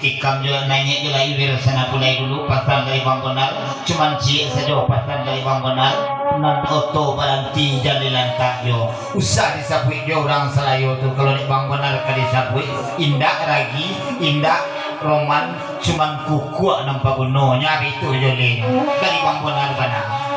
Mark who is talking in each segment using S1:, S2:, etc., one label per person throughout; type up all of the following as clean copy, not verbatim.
S1: ditikam juga nanya juga iwir sana pulai dulu pasan dari Bang Benar cuman cie saja pasan dari Bang Benar nan oto balanti jalilan takyo usah disabui jo orang Selayo tuh kalau di Bang Benar kali disabui indah lagi indah roman cuman kuku nampak gunung nyari itu jolin dari Bang Benar benar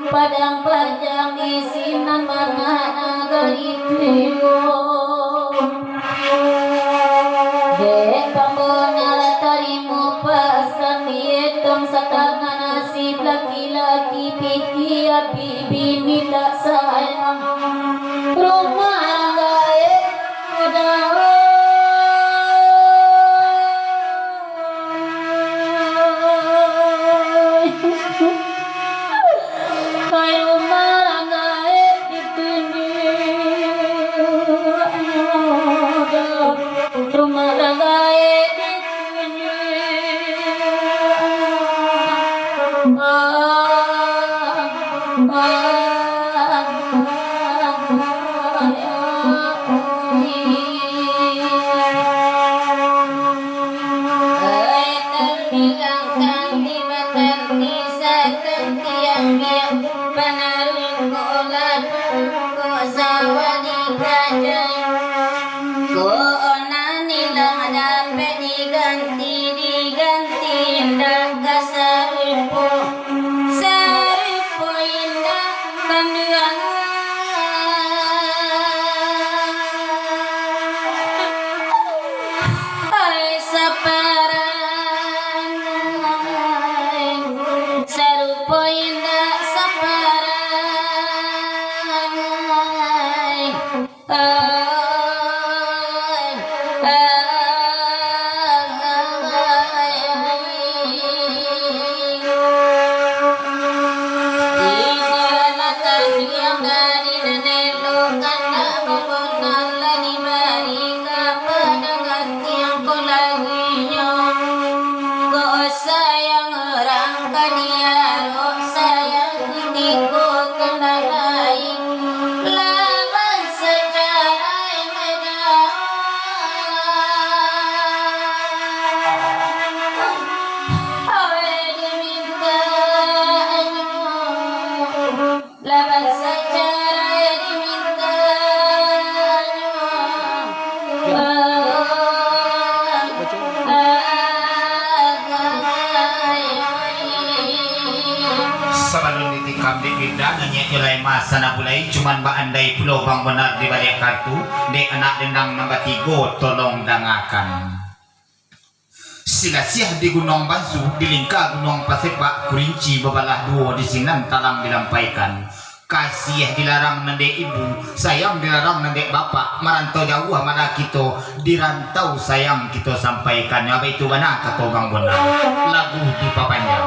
S2: Padang panjang isinan mana itu dek pambenar tarimu pasan hitung setengah nasib laki-laki pikir bibi minta sayang rumah gae ada
S1: sana bulai cuman baandai pulau Bang Benar di balik kartu dek anak dendang nombor 3 tolong dangakan sila siah di Gunung Bansu di lingkar Gunung Pasepak Kurinci bebalah 2 di sinan talang dilampaikan kasih dilarang nandek ibu sayang dilarang nandek bapak merantau jauh mana kita dirantau sayang kita sampaikan apa itu mana kata Bang Benar lagu di papanya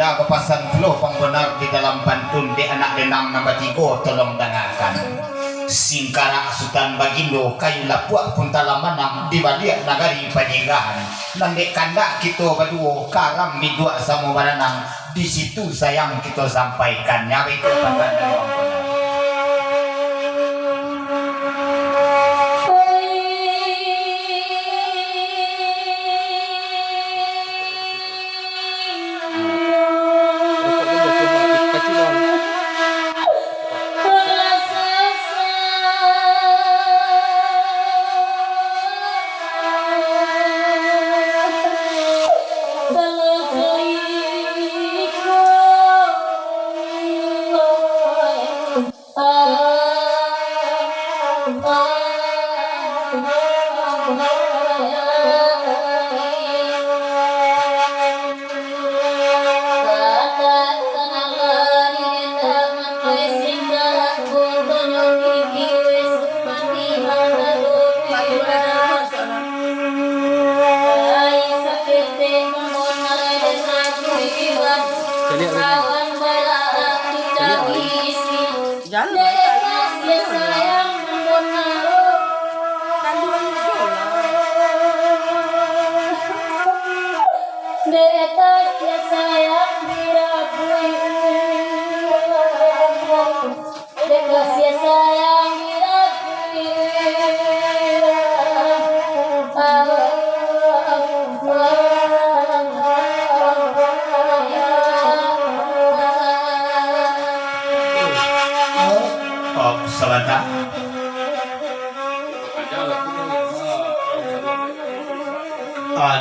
S1: ada kepasan pulau pangbenar di dalam pantun di anak denang nama tigo tolong dengarkan. Singkara Sultan Bagindo kayu lapuak pun talamanang di balik nagari panjenggahan. Nandek kanda kita berdua karam midua sama baranang. Di situ sayang kita sampaikan nyawa itu pantan dari orang benar.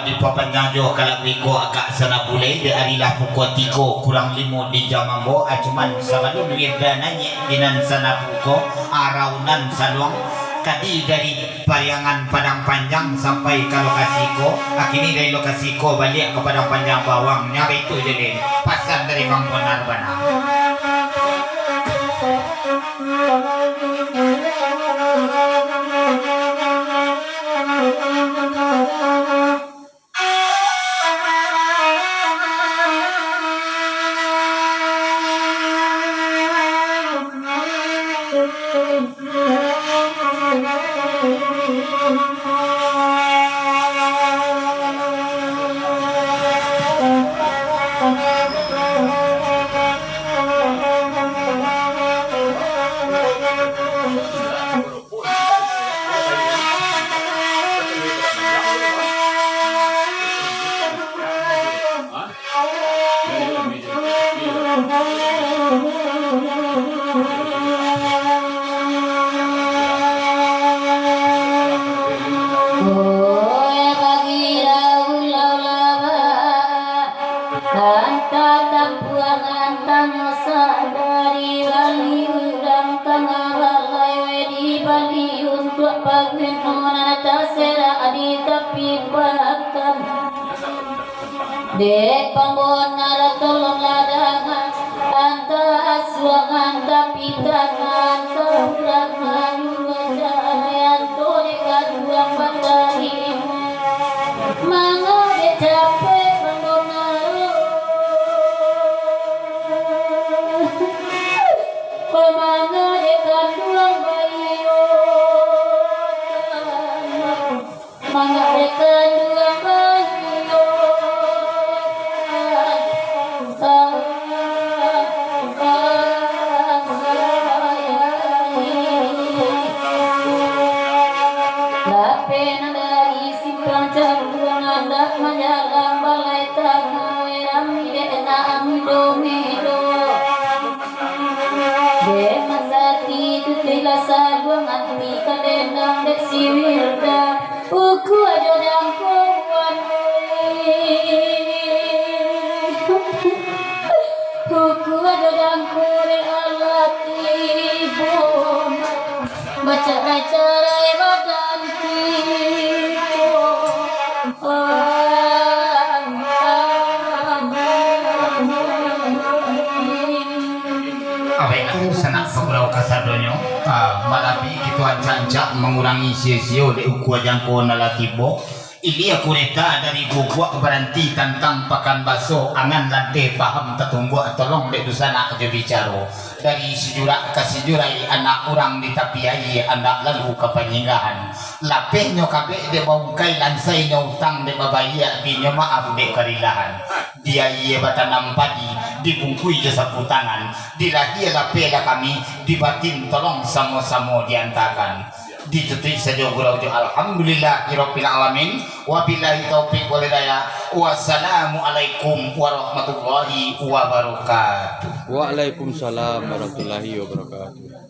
S1: Di papanjang jo kalau minggu agak sana boleh di arilah pukul 3 kurang 5 di Jamambo cuman sabadu duit dananya dinan sana pukul araunan saluang tadi dari Pariangan Padang Panjang sampai ke lokasi ko akhirnya dari lokasi ko balik ke Padang Panjang Bawang nyari itu jadi pasar dari Bang Bonar Bana.
S2: Dek pambonar tolong ladangan antas suangan tapi tangan kerangan wajayan tole kaduang bandari mangga de capek pambonar pemangga de kaduang bayo mangga de kaduang bayo menjalang balai tangga rami dena amido de masati tutila saluang anti kadendang dek siwirda uku aja jangkauan uku aja jangkore alati bom baca acara badan tibo
S1: Senak peglau kasadonyo malabi kita ancak-ancak mengurangi sio-sio di uku jangko nalatibo Ilia kureta dari gugwa berhenti tentang pakan baso angan lante paham tatumbo tolong dek dusana aja bicaro dari sijura ke sijurai anak orang ditapiai anak lalu kepanjingahan lapehnya kabeh de bongkai lansai utang de babaya binyo maaf de karilahan dia iya batanam padi dibungkui jasa putangan dilahia lapela kami dibatin tolong samo-samo diantakan ditutup saja gurau jo alhamdulillahirabbil alamin wabillahi taufiq wal hidayah wassalamu alaikum warahmatullahi wabarakatuh.
S3: Waalaikumsalam warahmatullahi wabarakatuh.